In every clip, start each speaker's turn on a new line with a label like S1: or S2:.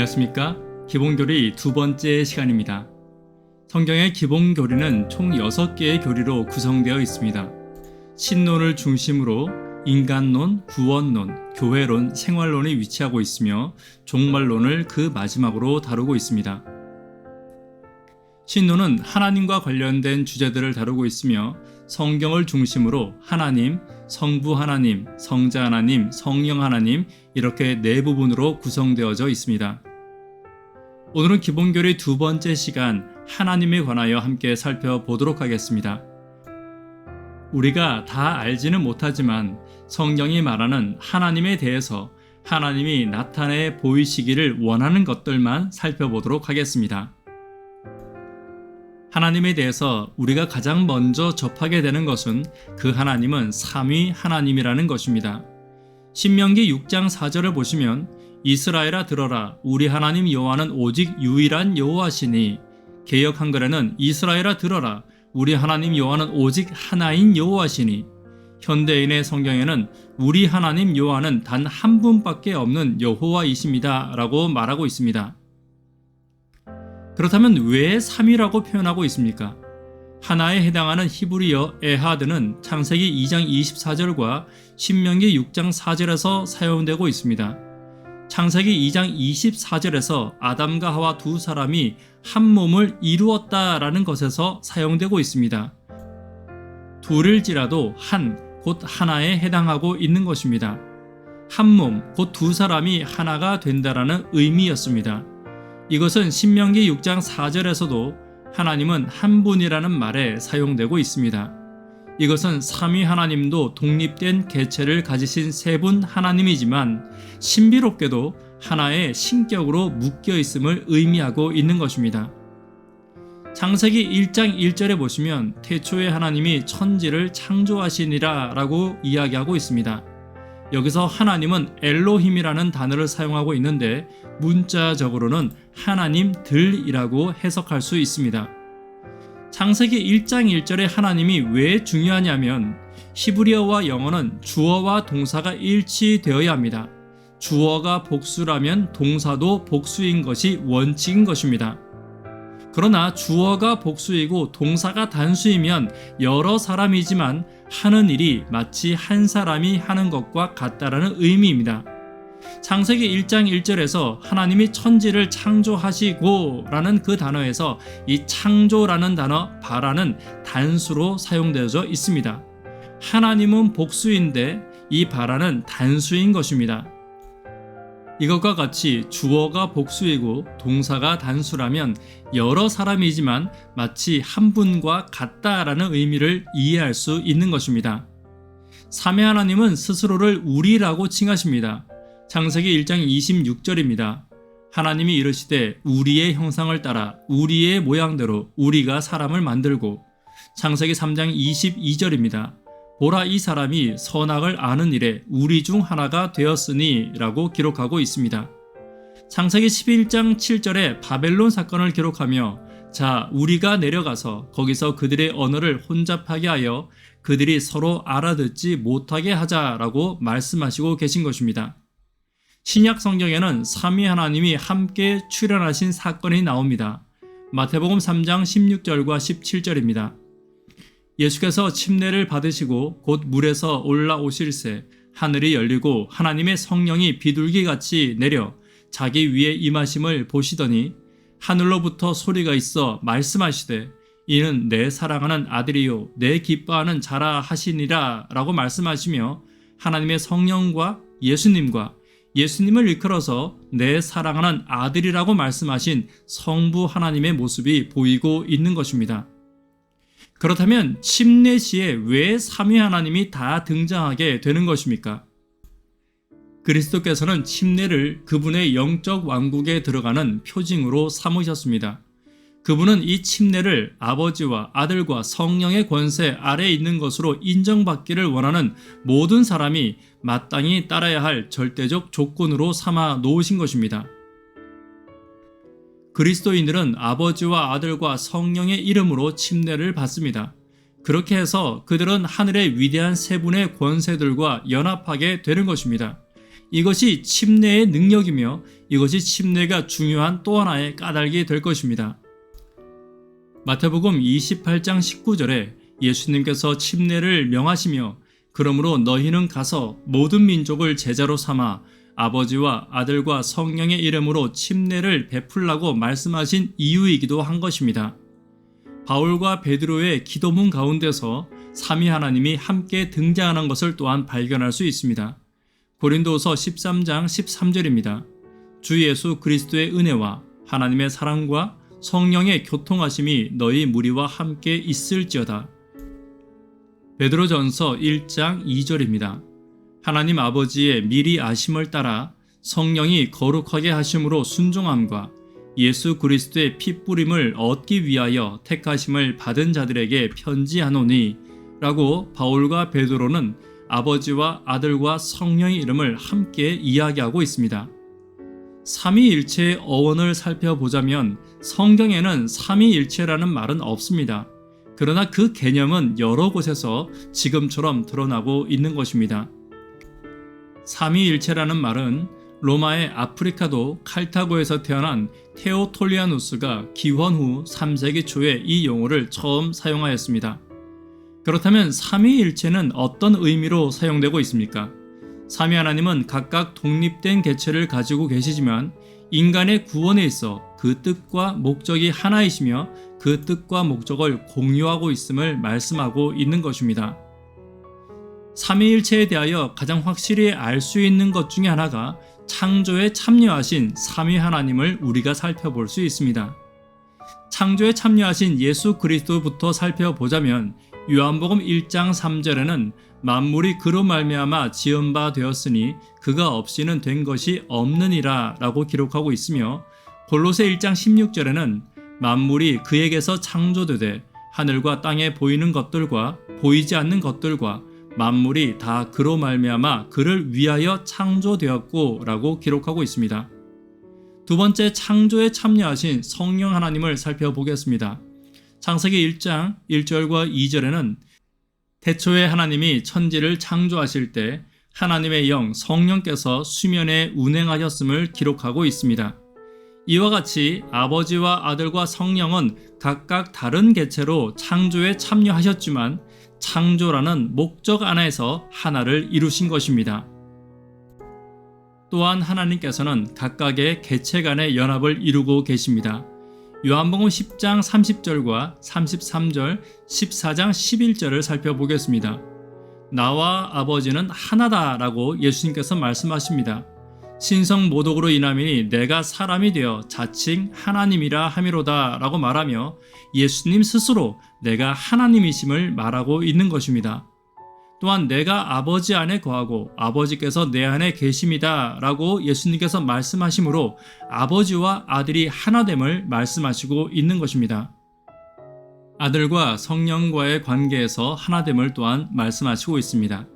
S1: 안녕하십니까? 기본교리 두 번째 시간입니다. 성경의 기본교리는 총 6개의 교리로 구성되어 있습니다. 신론을 중심으로 인간론, 구원론, 교회론, 생활론이 위치하고 있으며 종말론을 그 마지막으로 다루고 있습니다. 신론은 하나님과 관련된 주제들을 다루고 있으며 성경을 중심으로 하나님, 성부 하나님, 성자 하나님, 성령 하나님 이렇게 네 부분으로 구성되어져 있습니다. 오늘은 기본교리 두 번째 시간 하나님에 관하여 함께 살펴보도록 하겠습니다. 우리가 다 알지는 못하지만 성경이 말하는 하나님에 대해서 하나님이 나타내 보이시기를 원하는 것들만 살펴보도록 하겠습니다. 하나님에 대해서 우리가 가장 먼저 접하게 되는 것은 그 하나님은 삼위 하나님이라는 것입니다. 신명기 6장 4절을 보시면 이스라엘아 들어라 우리 하나님 여호와는 오직 유일한 여호와시니, 개역 한글에는 이스라엘아 들어라 우리 하나님 여호와는 오직 하나인 여호와시니, 현대인의 성경에는 우리 하나님 여호와는 단 한 분밖에 없는 여호와이십니다 라고 말하고 있습니다. 그렇다면 왜 삼위라고 표현하고 있습니까? 하나에 해당하는 히브리어 에하드는 창세기 2장 24절과 신명기 6장 4절에서 사용되고 있습니다. 창세기 2장 24절에서 아담과 하와 두 사람이 한 몸을 이루었다라는 것에서 사용되고 있습니다. 둘일지라도 한, 곧 하나에 해당하고 있는 것입니다. 한 몸, 곧 두 사람이 하나가 된다라는 의미였습니다. 이것은 신명기 6장 4절에서도 하나님은 한 분이라는 말에 사용되고 있습니다. 이것은 삼위 하나님도 독립된 개체를 가지신 세 분 하나님이지만 신비롭게도 하나의 신격으로 묶여 있음을 의미하고 있는 것입니다. 창세기 1장 1절에 보시면 태초에 하나님이 천지를 창조하시니라 라고 이야기하고 있습니다. 여기서 하나님은 엘로힘이라는 단어를 사용하고 있는데 문자적으로는 하나님들이라고 해석할 수 있습니다. 창세기 1장 1절에 하나님이 왜 중요하냐면 히브리어와 영어는 주어와 동사가 일치되어야 합니다. 주어가 복수라면 동사도 복수인 것이 원칙인 것입니다. 그러나 주어가 복수이고 동사가 단수이면 여러 사람이지만 하는 일이 마치 한 사람이 하는 것과 같다라는 의미입니다. 창세기 1장 1절에서 하나님이 천지를 창조하시고 라는 그 단어에서 이 창조라는 단어 바라는 단수로 사용되어져 있습니다. 하나님은 복수인데 이 바라는 단수인 것입니다. 이것과 같이 주어가 복수이고 동사가 단수라면 여러 사람이지만 마치 한 분과 같다라는 의미를 이해할 수 있는 것입니다. 삼위 하나님은 스스로를 우리라고 칭하십니다. 창세기 1장 26절입니다. 하나님이 이르시되 우리의 형상을 따라 우리의 모양대로 우리가 사람을 만들고, 창세기 3장 22절입니다. 보라 이 사람이 선악을 아는 일에 우리 중 하나가 되었으니 라고 기록하고 있습니다. 창세기 11장 7절에 바벨론 사건을 기록하며 자 우리가 내려가서 거기서 그들의 언어를 혼잡하게 하여 그들이 서로 알아듣지 못하게 하자라고 말씀하시고 계신 것입니다. 신약 성경에는 삼위 하나님이 함께 출현하신 사건이 나옵니다. 마태복음 3장 16절과 17절입니다. 예수께서 침례를 받으시고 곧 물에서 올라오실새 하늘이 열리고 하나님의 성령이 비둘기같이 내려 자기 위에 임하심을 보시더니 하늘로부터 소리가 있어 말씀하시되 이는 내 사랑하는 아들이요 내 기뻐하는 자라 하시니라 라고 말씀하시며 하나님의 성령과 예수님을 일컬어서 내 사랑하는 아들이라고 말씀하신 성부 하나님의 모습이 보이고 있는 것입니다. 그렇다면 침례 시에 왜 삼위 하나님이 다 등장하게 되는 것입니까? 그리스도께서는 침례를 그분의 영적 왕국에 들어가는 표징으로 삼으셨습니다. 그분은 이 침례를 아버지와 아들과 성령의 권세 아래에 있는 것으로 인정받기를 원하는 모든 사람이 마땅히 따라야 할 절대적 조건으로 삼아 놓으신 것입니다. 그리스도인들은 아버지와 아들과 성령의 이름으로 침례를 받습니다. 그렇게 해서 그들은 하늘의 위대한 세 분의 권세들과 연합하게 되는 것입니다. 이것이 침례의 능력이며 이것이 침례가 중요한 또 하나의 까닭이 될 것입니다. 마태복음 28장 19절에 예수님께서 침례를 명하시며 그러므로 너희는 가서 모든 민족을 제자로 삼아 아버지와 아들과 성령의 이름으로 침례를 베풀라고 말씀하신 이유이기도 한 것입니다. 바울과 베드로의 기도문 가운데서 삼위 하나님이 함께 등장하는 것을 또한 발견할 수 있습니다. 고린도서 13장 13절입니다. 주 예수 그리스도의 은혜와 하나님의 사랑과 성령의 교통하심이 너희 무리와 함께 있을지어다. 베드로전서 1장 2절입니다. 하나님 아버지의 미리 아심을 따라 성령이 거룩하게 하심으로 순종함과 예수 그리스도의 피 뿌림을 얻기 위하여 택하심을 받은 자들에게 편지하노니 라고 바울과 베드로는 아버지와 아들과 성령의 이름을 함께 이야기하고 있습니다. 삼위일체의 어원을 살펴보자면 성경에는 삼위일체라는 말은 없습니다. 그러나 그 개념은 여러 곳에서 지금처럼 드러나고 있는 것입니다. 삼위일체라는 말은 로마의 아프리카도 칼타고에서 태어난 테오톨리아누스가 기원 후 3세기 초에 이 용어를 처음 사용하였습니다. 그렇다면 삼위일체는 어떤 의미로 사용되고 있습니까? 삼위 하나님은 각각 독립된 개체를 가지고 계시지만 인간의 구원에 있어 그 뜻과 목적이 하나이시며 그 뜻과 목적을 공유하고 있음을 말씀하고 있는 것입니다. 삼위일체에 대하여 가장 확실히 알 수 있는 것 중에 하나가 창조에 참여하신 삼위 하나님을 우리가 살펴볼 수 있습니다. 창조에 참여하신 예수 그리스도부터 살펴보자면 요한복음 1장 3절에는 만물이 그로 말미암아 지은 바 되었으니 그가 없이는 된 것이 없느니라 라고 기록하고 있으며 골로새 1장 16절에는 만물이 그에게서 창조되되 하늘과 땅에 보이는 것들과 보이지 않는 것들과 만물이 다 그로 말미암아 그를 위하여 창조되었고 라고 기록하고 있습니다. 두 번째, 창조에 참여하신 성령 하나님을 살펴보겠습니다. 창세기 1장 1절과 2절에는 태초에 하나님이 천지를 창조하실 때 하나님의 영 성령께서 수면에 운행하셨음을 기록하고 있습니다. 이와 같이 아버지와 아들과 성령은 각각 다른 개체로 창조에 참여하셨지만 창조라는 목적 안에서 하나를 이루신 것입니다. 또한 하나님께서는 각각의 개체 간의 연합을 이루고 계십니다. 요한복음 10장 30절과 33절, 14장 11절을 살펴보겠습니다. 나와 아버지는 하나다 라고 예수님께서 말씀하십니다. 신성 모독으로 인하미니 내가 사람이 되어 자칭 하나님이라 함이로다 라고 말하며 예수님 스스로 내가 하나님이심을 말하고 있는 것입니다. 또한 내가 아버지 안에 거하고 아버지께서 내 안에 계심이다 라고 예수님께서 말씀하시므로 아버지와 아들이 하나됨을 말씀하시고 있는 것입니다. 아들과 성령과의 관계에서 하나됨을 또한 말씀하시고 있습니다.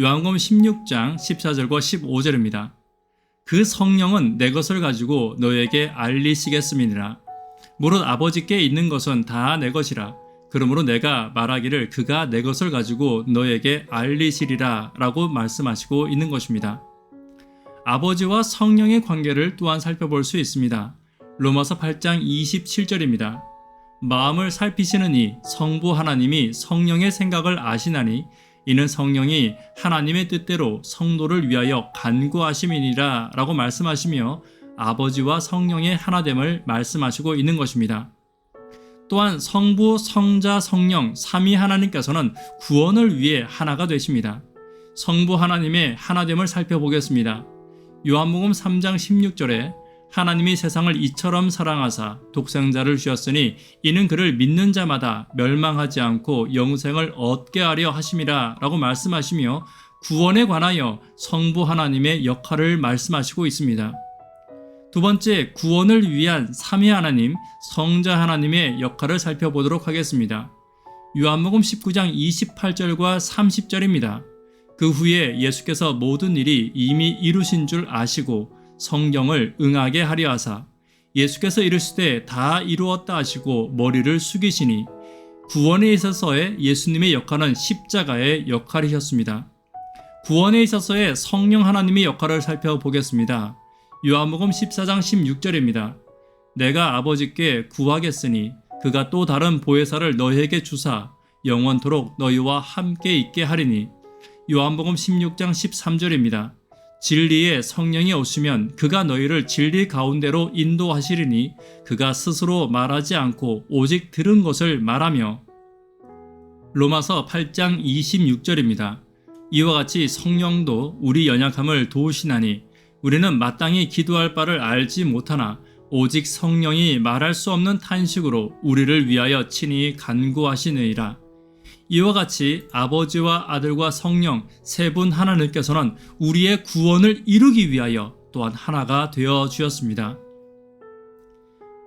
S1: 요한복음 16장 14절과 15절입니다. 그 성령은 내 것을 가지고 너에게 알리시겠음이니라. 무릇 아버지께 있는 것은 다 내 것이라. 그러므로 내가 말하기를 그가 내 것을 가지고 너에게 알리시리라 라고 말씀하시고 있는 것입니다. 아버지와 성령의 관계를 또한 살펴볼 수 있습니다. 로마서 8장 27절입니다. 마음을 살피시는 이 성부 하나님이 성령의 생각을 아시나니 이는 성령이 하나님의 뜻대로 성도를 위하여 간구하심이니라 라고 말씀하시며 아버지와 성령의 하나됨을 말씀하시고 있는 것입니다. 또한 성부, 성자, 성령, 삼위 하나님께서는 구원을 위해 하나가 되십니다. 성부 하나님의 하나됨을 살펴보겠습니다. 요한복음 3장 16절에 하나님이 세상을 이처럼 사랑하사 독생자를 주셨으니 이는 그를 믿는 자마다 멸망하지 않고 영생을 얻게 하려 하심이라 라고 말씀하시며 구원에 관하여 성부 하나님의 역할을 말씀하시고 있습니다. 두 번째, 구원을 위한 삼위 하나님, 성자 하나님의 역할을 살펴보도록 하겠습니다. 요한복음 19장 28절과 30절입니다. 그 후에 예수께서 모든 일이 이미 이루신 줄 아시고 성경을 응하게 하려 하사 예수께서 이르시되 다 이루었다 하시고 머리를 숙이시니 구원에 있어서의 예수님의 역할은 십자가의 역할이셨습니다. 구원에 있어서의 성령 하나님의 역할을 살펴보겠습니다. 요한복음 14장 16절입니다. 내가 아버지께 구하겠으니 그가 또 다른 보혜사를 너희에게 주사 영원토록 너희와 함께 있게 하리니. 요한복음 16장 13절입니다. 진리의 성령이 오시면 그가 너희를 진리 가운데로 인도하시리니 그가 스스로 말하지 않고 오직 들은 것을 말하며. 로마서 8장 26절입니다. 이와 같이 성령도 우리 연약함을 도우시나니 우리는 마땅히 기도할 바를 알지 못하나 오직 성령이 말할 수 없는 탄식으로 우리를 위하여 친히 간구하시느니라. 이와 같이 아버지와 아들과 성령 세 분 하나님께서는 우리의 구원을 이루기 위하여 또한 하나가 되어 주었습니다.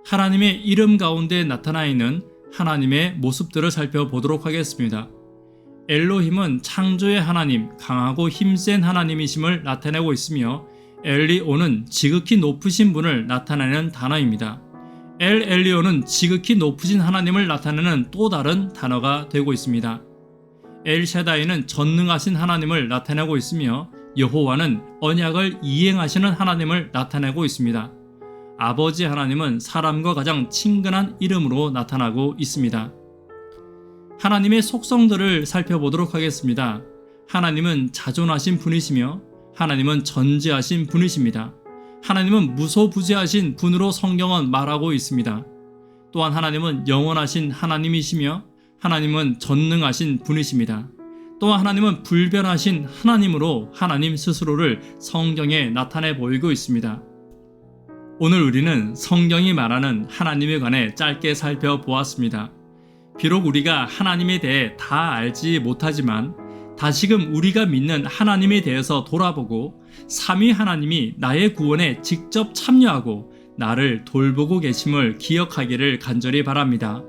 S1: 하나님의 이름 가운데 나타나 있는 하나님의 모습들을 살펴보도록 하겠습니다. 엘로힘은 창조의 하나님, 강하고 힘센 하나님이심을 나타내고 있으며 엘리오는 지극히 높으신 분을 나타내는 단어입니다. 엘 엘리오는 지극히 높으신 하나님을 나타내는 또 다른 단어가 되고 있습니다. 엘샤다이는 전능하신 하나님을 나타내고 있으며 여호와는 언약을 이행하시는 하나님을 나타내고 있습니다. 아버지 하나님은 사람과 가장 친근한 이름으로 나타나고 있습니다. 하나님의 속성들을 살펴보도록 하겠습니다. 하나님은 자존하신 분이시며 하나님은 전지하신 분이십니다. 하나님은 무소부재하신 분으로 성경은 말하고 있습니다. 또한 하나님은 영원하신 하나님이시며 하나님은 전능하신 분이십니다. 또한 하나님은 불변하신 하나님으로 하나님 스스로를 성경에 나타내 보이고 있습니다. 오늘 우리는 성경이 말하는 하나님에 관해 짧게 살펴보았습니다. 비록 우리가 하나님에 대해 다 알지 못하지만 다시금 우리가 믿는 하나님에 대해서 돌아보고 삼위 하나님이 나의 구원에 직접 참여하고 나를 돌보고 계심을 기억하기를 간절히 바랍니다.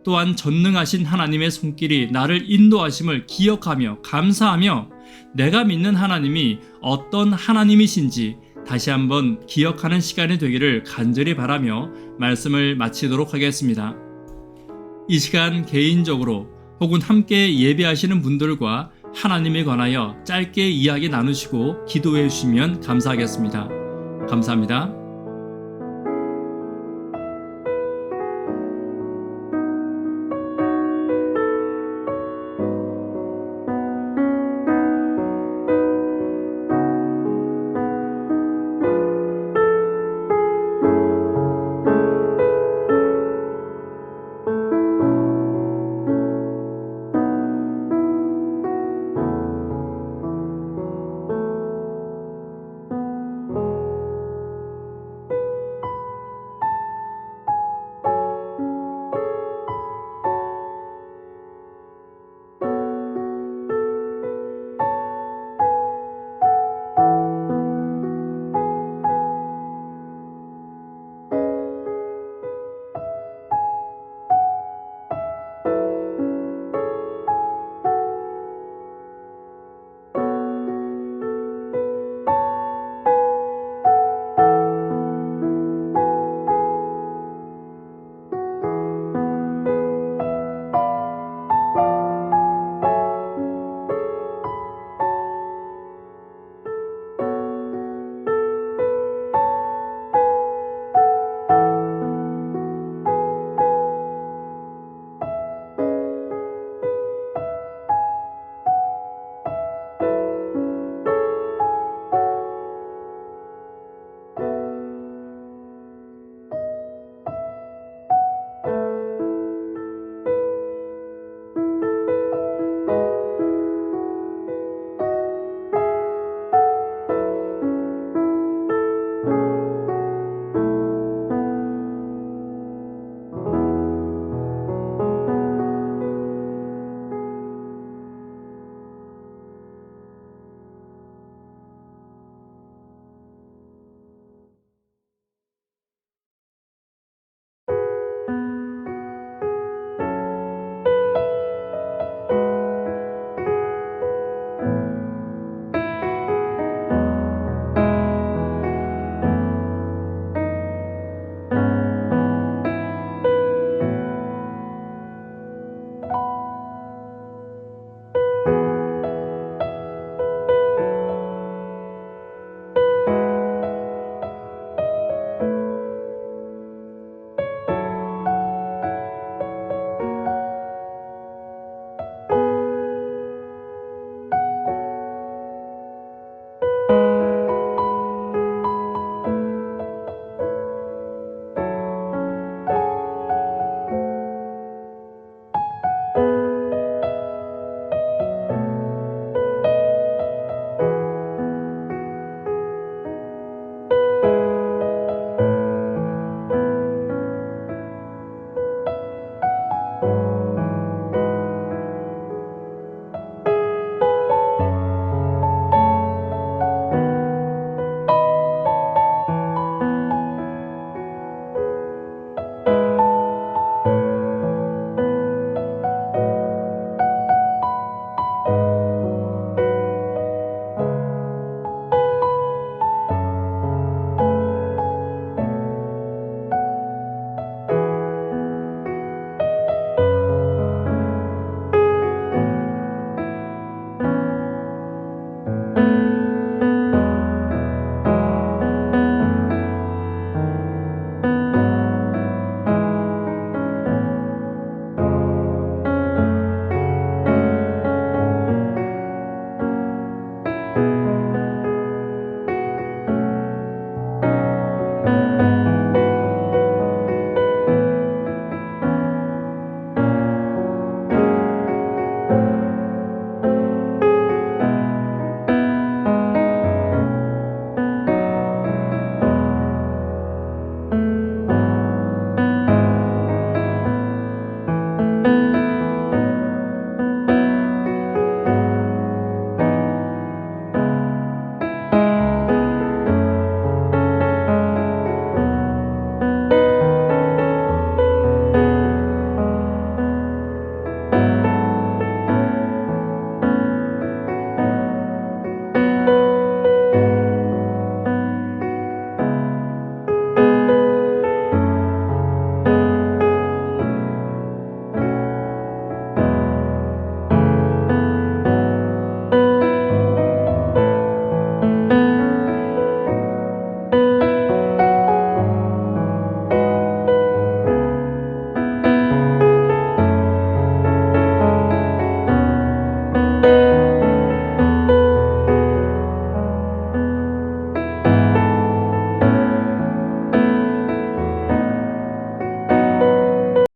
S1: 또한 전능하신 하나님의 손길이 나를 인도하심을 기억하며 감사하며 내가 믿는 하나님이 어떤 하나님이신지 다시 한번 기억하는 시간이 되기를 간절히 바라며 말씀을 마치도록 하겠습니다. 이 시간 개인적으로 혹은 함께 예배하시는 분들과 하나님에 관하여 짧게 이야기 나누시고 기도해 주시면 감사하겠습니다. 감사합니다.